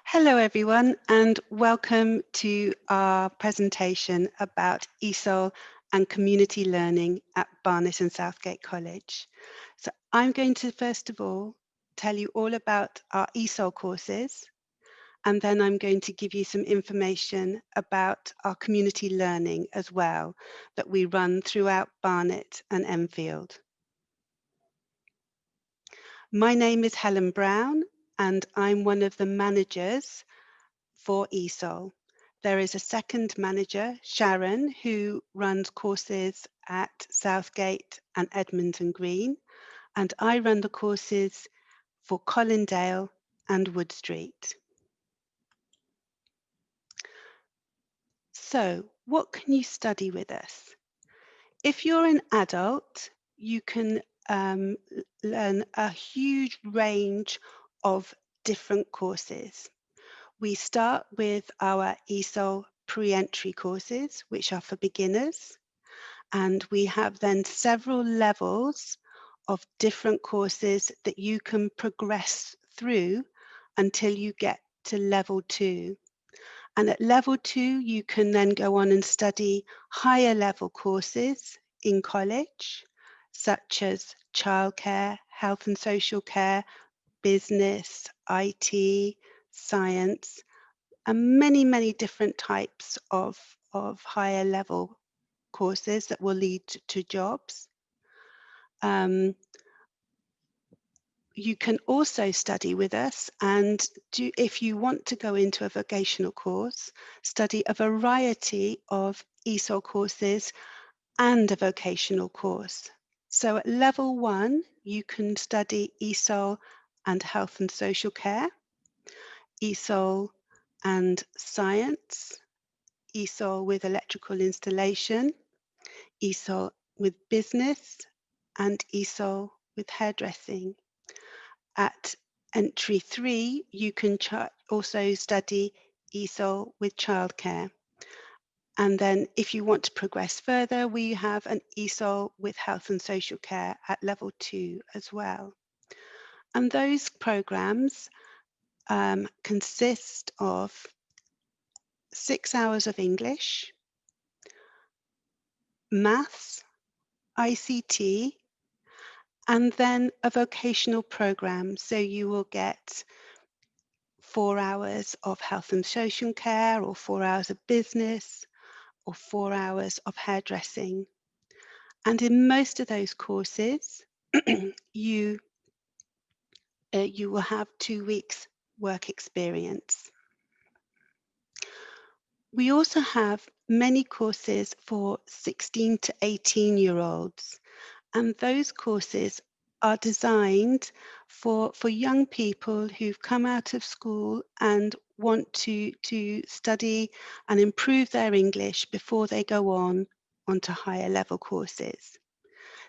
Hello everyone and welcome to our presentation about ESOL and Community Learning at Barnet and Southgate College. So I'm going to first of all tell you all about our ESOL courses, and then I'm going to give you some information about our community learning as well that we run throughout Barnet and Enfield. My name is Helen Brown and I'm one of the managers for ESOL. There is a second manager, Sharon, who runs courses at Southgate and Edmonton Green, and I run the courses for Colindale and Wood Street. So, what can you study with us? If you're an adult, you can learn a huge range of different courses. We start with our ESOL pre-entry courses, which are for beginners, and we have then several levels of different courses that you can progress through until you get to level 2. And at level 2, you can then go on and study higher level courses in college, such as childcare, health and social care, business, IT, science, and many different types of higher level courses that will lead to jobs. You can also study with us and if you want to go into a vocational course, study a variety of ESOL courses and a vocational course. So at level 1, you can study ESOL and health and social care, ESOL and science, ESOL with electrical installation, ESOL with business, and ESOL with hairdressing. At entry 3, you can also study ESOL with childcare. And then if you want to progress further, we have an ESOL with health and social care at level 2 as well. And those programs consist of 6 hours of English, maths, ICT, and then a vocational program. So you will get 4 hours of health and social care, or 4 hours of business, or 4 hours of hairdressing. And in most of those courses, you will have 2 weeks work experience. We also have many courses for 16 to 18-year-olds, and those courses are designed for young people who've come out of school and want to study and improve their English before they go onto higher level courses.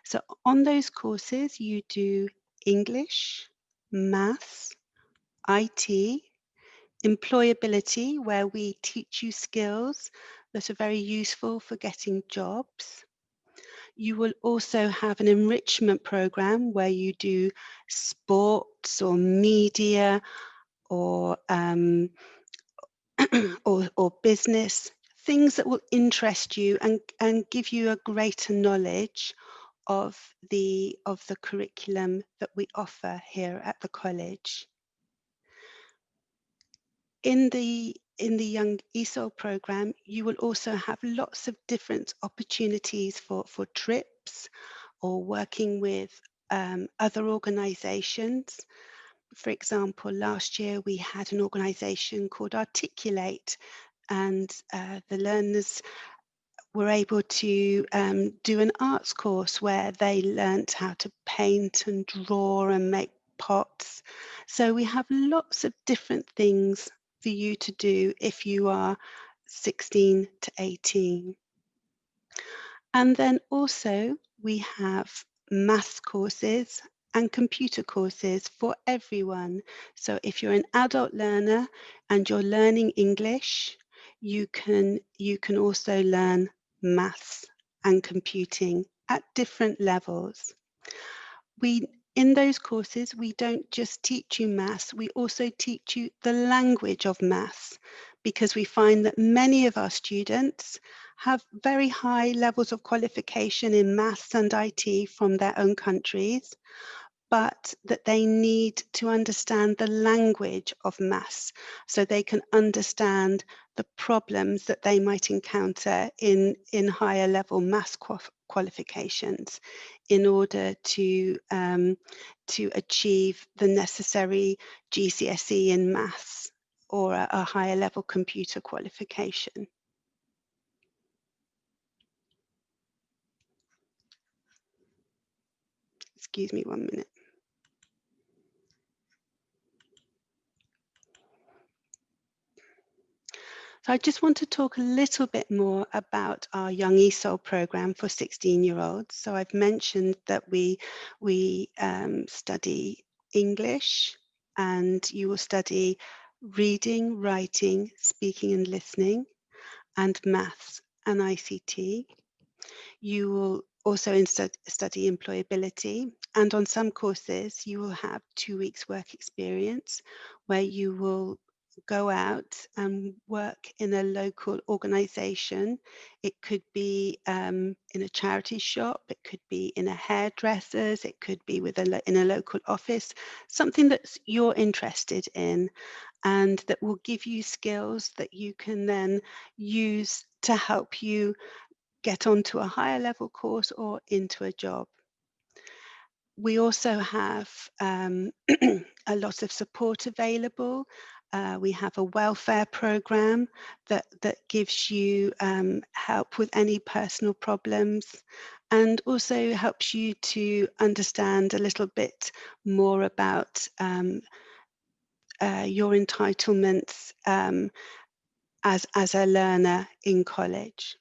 So on those courses, you do English, maths, IT, employability, where we teach you skills that are very useful for getting jobs. You will also have an enrichment program where you do sports or media or or business, things that will interest you and give you a greater knowledge of the curriculum that we offer here at the college. In the Young ESOL program, you will also have lots of different opportunities for trips or working with other organisations. For example, last year we had an organisation called Articulate, and the learners were able to do an arts course where they learnt how to paint and draw and make pots. So we have lots of different things for you to do if you are 16 to 18. And then also we have maths courses and computer courses for everyone. So if you're an adult learner and you're learning English, you can also learn maths and computing at different levels. We In those courses, we don't just teach you maths, we also teach you the language of maths, because we find that many of our students have very high levels of qualification in maths and IT from their own countries, but that they need to understand the language of maths so they can understand the problems that they might encounter in higher level maths qualifications in order to achieve the necessary GCSE in maths or a higher level computer qualification. Excuse me 1 minute. So I just want to talk a little bit more about our Young ESOL program for 16-year-olds. So I've mentioned that we study English, and you will study reading, writing, speaking and listening, and maths and ICT. You will also study employability, and on some courses you will have 2 weeks work experience where you will go out and work in a local organisation. It could be in a charity shop, it could be in a hairdresser's, it could be in a local office, something that you're interested in and that will give you skills that you can then use to help you get onto a higher level course or into a job. We also have a lot of support available. We have a welfare program that gives you help with any personal problems, and also helps you to understand a little bit more about your entitlements as a learner in college.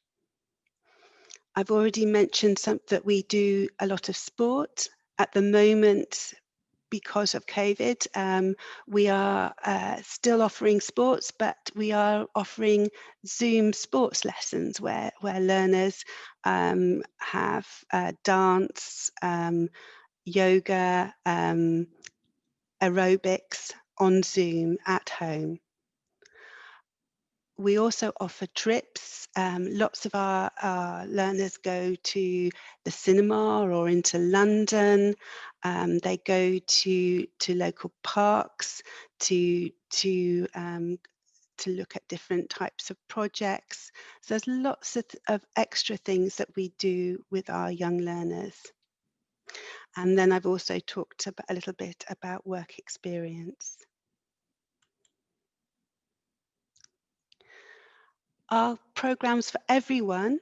I've already mentioned that we do a lot of sport. At the moment, because of COVID, we are still offering sports, but we are offering Zoom sports lessons where learners have dance, yoga, aerobics on Zoom at home. We also offer trips. Lots of our learners go to the cinema or into London. They go to local parks to look at different types of projects. So there's lots of extra things that we do with our young learners. And then I've also talked a little bit about work experience. Our programs for everyone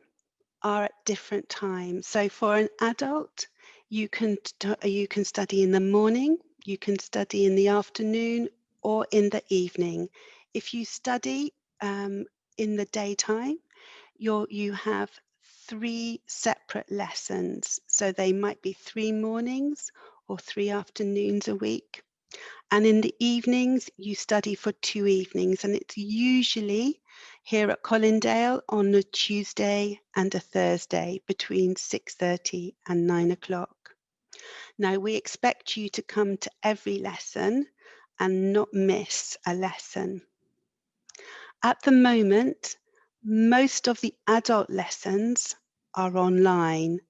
are at different times. So for an adult, you can study in the morning, you can study in the afternoon, or in the evening. If you study in the daytime, you have 3 separate lessons. So they might be 3 mornings or 3 afternoons a week. And in the evenings, you study for 2 evenings, and it's usually here at Colindale on a Tuesday and a Thursday between 6:30 and 9 o'clock. Now, we expect you to come to every lesson and not miss a lesson. At the moment, most of the adult lessons are online,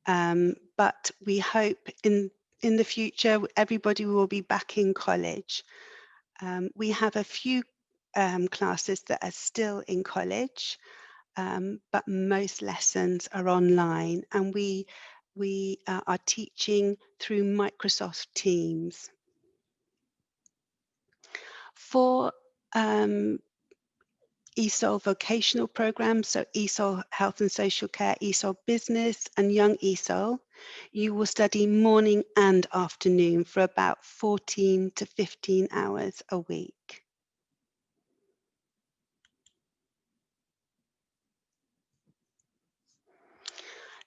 but we hope in the future everybody will be back in college. We have a few classes that are still in college, but most lessons are online, and we are teaching through Microsoft Teams. For ESOL vocational programs, so ESOL Health and Social Care, ESOL Business and Young ESOL, you will study morning and afternoon for about 14 to 15 hours a week.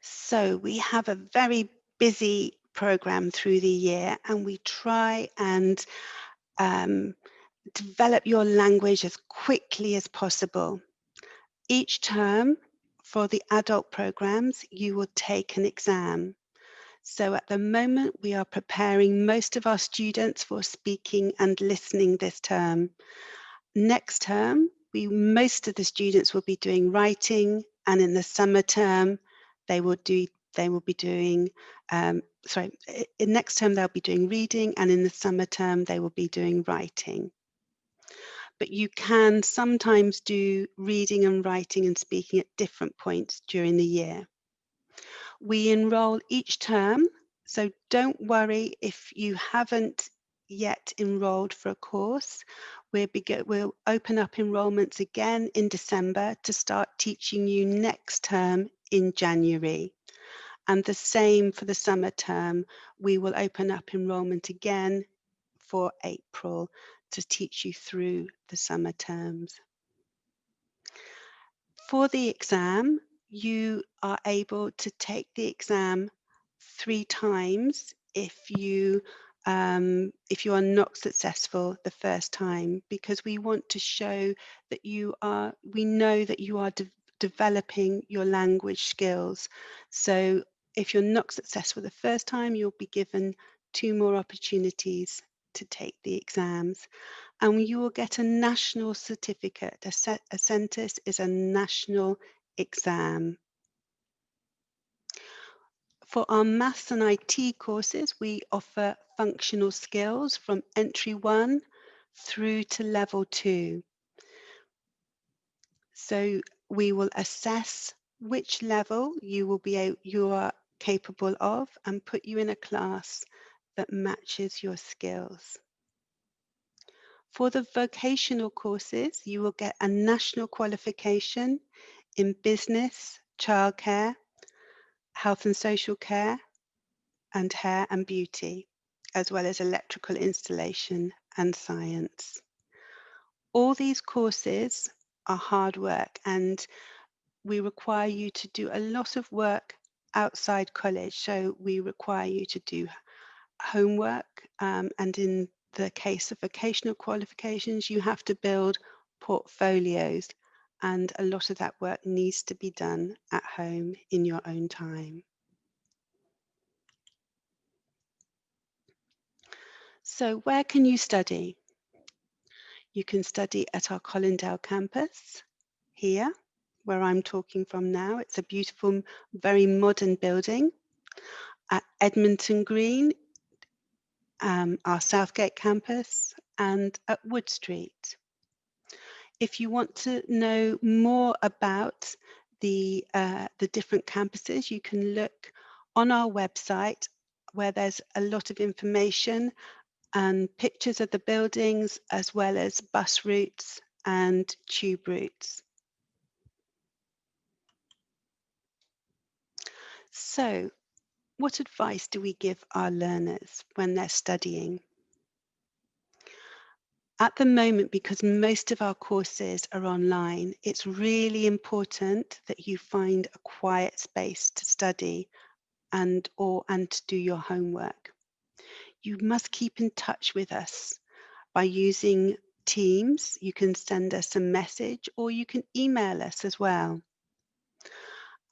So we have a very busy program through the year, and we try and develop your language as quickly as possible. Each term for the adult programs, you will take an exam. So at the moment, we are preparing most of our students for speaking and listening this term. Next term, most of the students will be doing writing, and in the summer term, they will be doing, in next term they'll be doing reading, and in the summer term they will be doing writing. But you can sometimes do reading and writing and speaking at different points during the year. We enroll each term, so don't worry if you haven't yet enrolled for a course. We'll open up enrolments again in December to start teaching you next term in January. And the same for the summer term. We will open up enrolment again for April to teach you through the summer terms. For the exam, you are able to take the exam 3 times if you are not successful the first time, because we want to show that we know that you are developing your language skills. So if you're not successful the first time, you'll be given 2 more opportunities to take the exams, and you will get a national certificate. A CENTIS is a national exam. For our maths and IT courses, we offer functional skills from entry 1 through to level 2. So we will assess which level you are capable of and put you in a class that matches your skills. For the vocational courses, you will get a national qualification in business, childcare, health and social care, and hair and beauty, as well as electrical installation and science. All these courses are hard work, and we require you to do a lot of work outside college. So we require you to do homework, and in the case of vocational qualifications, you have to build portfolios, and a lot of that work needs to be done at home in your own time. So where can you study? You can study at our Colindale campus here, where I'm talking from now. It's a beautiful, very modern building. At Edmonton Green, our Southgate campus, and at Wood Street. If you want to know more about the different campuses, you can look on our website, where there's a lot of information and pictures of the buildings, as well as bus routes and tube routes. So, what advice do we give our learners when they're studying? At the moment, because most of our courses are online, it's really important that you find a quiet space to study and to do your homework. You must keep in touch with us by using Teams. You can send us a message, or you can email us as well.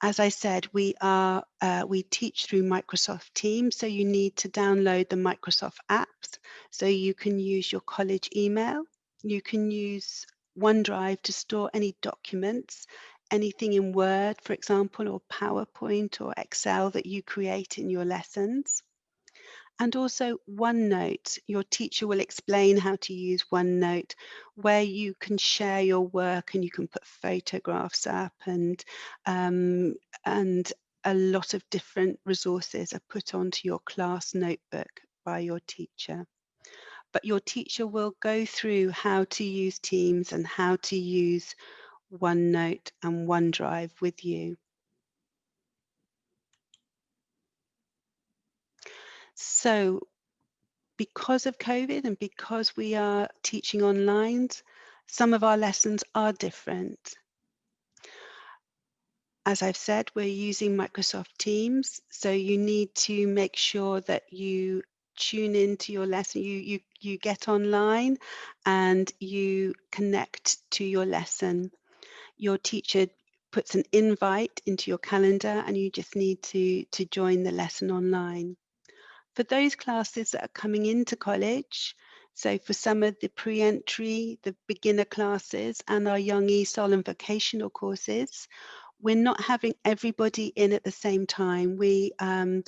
As I said, we teach through Microsoft Teams, so you need to download the Microsoft apps so you can use your college email. You can use OneDrive to store any documents, anything in Word, for example, or PowerPoint or Excel that you create in your lessons. And also OneNote. Your teacher will explain how to use OneNote, where you can share your work and you can put photographs up, and a lot of different resources are put onto your class notebook by your teacher. But your teacher will go through how to use Teams and how to use OneNote and OneDrive with you. So because of COVID and because we are teaching online, some of our lessons are different. As I've said, we're using Microsoft Teams, so you need to make sure that you tune into your lesson, you get online and you connect to your lesson. Your teacher puts an invite into your calendar, and you just need to join the lesson online. For those classes that are coming into college, so for some of the pre-entry, the beginner classes, and our young ESOL and vocational courses, we're not having everybody in at the same time. We are,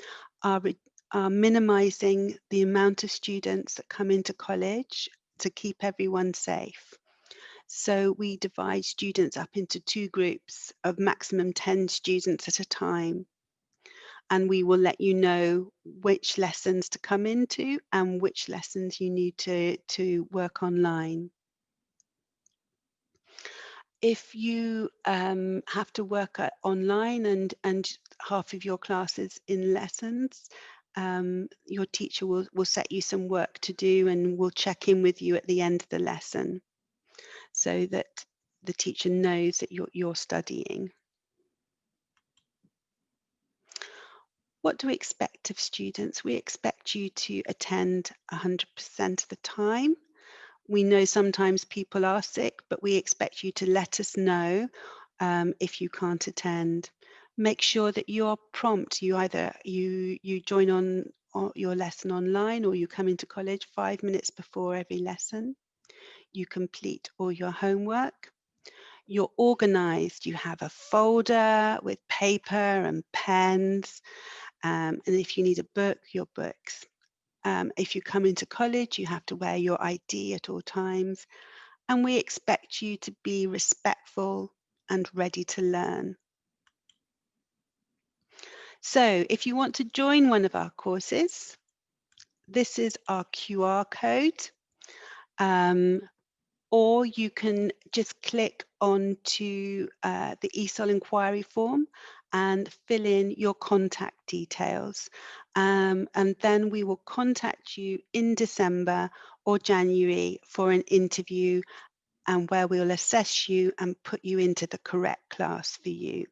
are minimizing the amount of students that come into college to keep everyone safe. So we divide students up into 2 groups of maximum 10 students at a time. And we will let you know which lessons to come into and which lessons you need to work online. If you have to work online and half of your class is in lessons, your teacher will set you some work to do and will check in with you at the end of the lesson so that the teacher knows that you're studying. What do we expect of students? We expect you to attend 100% of the time. We know sometimes people are sick, but we expect you to let us know if you can't attend. Make sure that you're prompt. You either you join on your lesson online, or you come into college 5 minutes before every lesson. You complete all your homework. You're organized. You have a folder with paper and pens. And if you need a book, your books. If you come into college, you have to wear your ID at all times. And we expect you to be respectful and ready to learn. So if you want to join one of our courses, this is our QR code. Or you can just click onto the ESOL inquiry form and fill in your contact details. And then we will contact you in December or January for an interview, and where we'll assess you and put you into the correct class for you.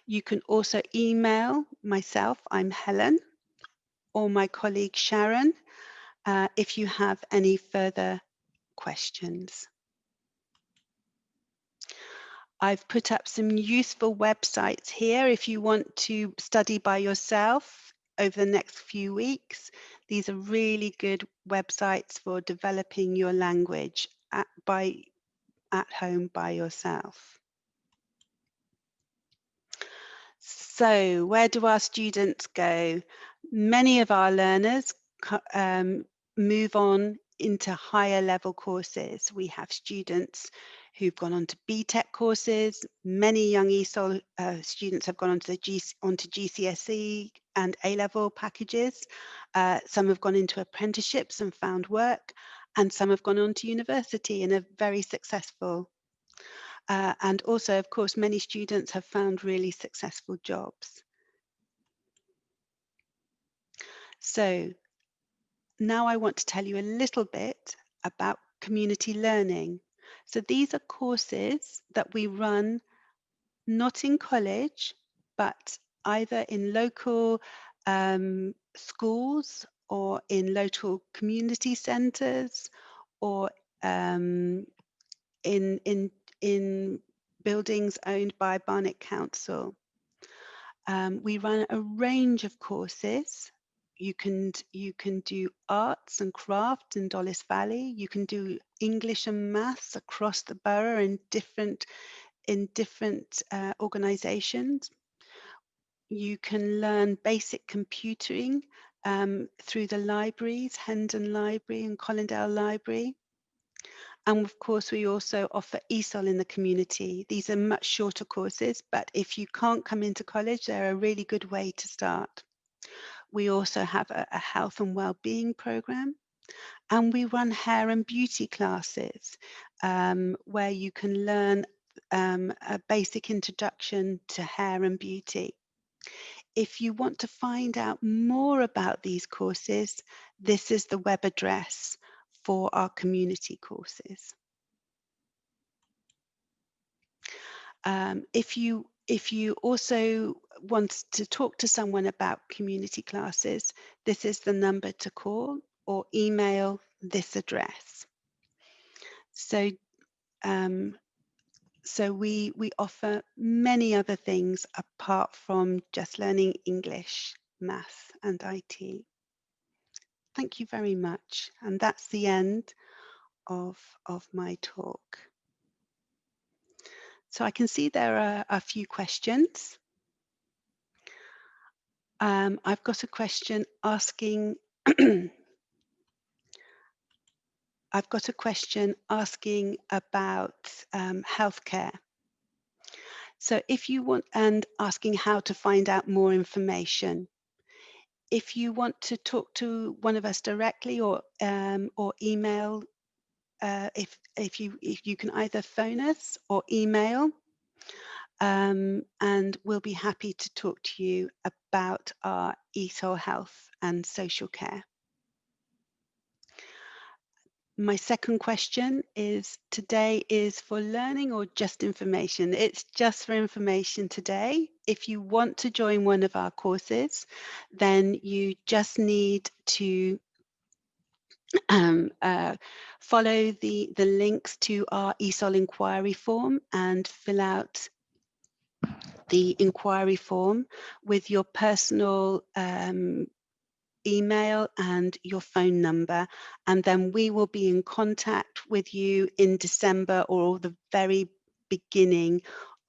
You can also email myself, I'm Helen, or my colleague Sharon, if you have any further questions. I've put up some useful websites here if you want to study by yourself over the next few weeks. These are really good websites for developing your language at home by yourself. So where do our students go? Many of our learners move on into higher level courses. We have students who've gone on to BTEC courses. Many young ESOL students have gone onto GCSE and A-level packages. Some have gone into apprenticeships and found work, and some have gone on to university and are very successful. And also, of course, many students have found really successful jobs. So now I want to tell you a little bit about community learning. So these are courses that we run not in college, but either in local schools or in local community centres, or in buildings owned by Barnet Council. We run a range of courses. You can do arts and crafts in Dollis Valley. You can do English and maths across the borough in different organisations. You can learn basic computing through the libraries, Hendon Library and Colindale Library. And of course, we also offer ESOL in the community. These are much shorter courses, but if you can't come into college, they're a really good way to start. We also have a health and well-being program, and we run hair and beauty classes where you can learn a basic introduction to hair and beauty. If you want to find out more about these courses, this is the web address for our community courses. If you also want to talk to someone about community classes, this is the number to call, or email this address. So So we offer many other things apart from just learning English, math, and IT. Thank you very much. And that's the end of my talk. So I can see there are a few questions. I've got a question asking I've got a question asking about healthcare. So if you want, and asking how to find out more information. If you want to talk to one of us directly or email, if you can either phone us or email, and we'll be happy to talk to you about our ESOL health and social care. My second question is, today is for learning or just information? It's just for information today. If you want to join one of our courses, then you just need to follow the links to our ESOL inquiry form and fill out the inquiry form with your personal email and your phone number, and then we will be in contact with you in December or the very beginning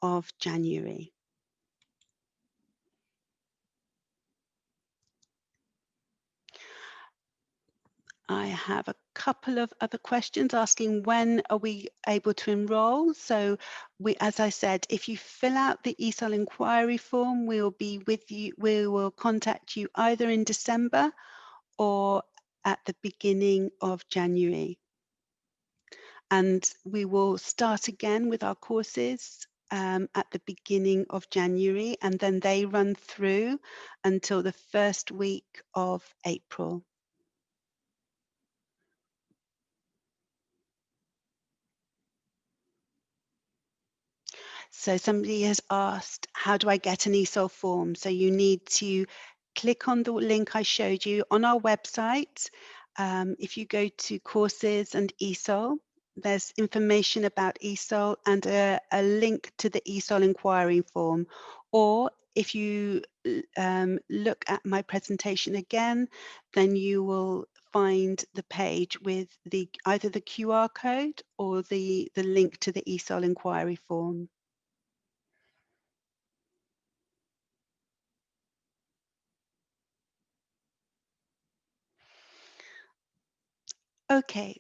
of January. I have a couple of other questions asking when are we able to enroll. So as I said, if you fill out the ESOL inquiry form, we will be with you. We will contact you either in December or at the beginning of January. And we will start again with our courses at the beginning of January, and then they run through until the first week of April. So somebody has asked, how do I get an ESOL form? So you need to click on the link I showed you on our website. If you go to courses and ESOL, there's information about ESOL and a link to the ESOL inquiry form. Or if you look at my presentation again, then you will find the page with either the QR code or the link to the ESOL inquiry form. Okay,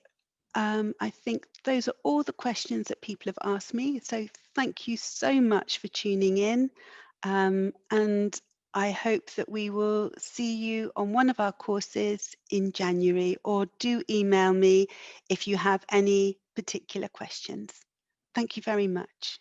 I think those are all the questions that people have asked me. So thank you so much for tuning in. And I hope that we will see you on one of our courses in January, or do email me if you have any particular questions. Thank you very much.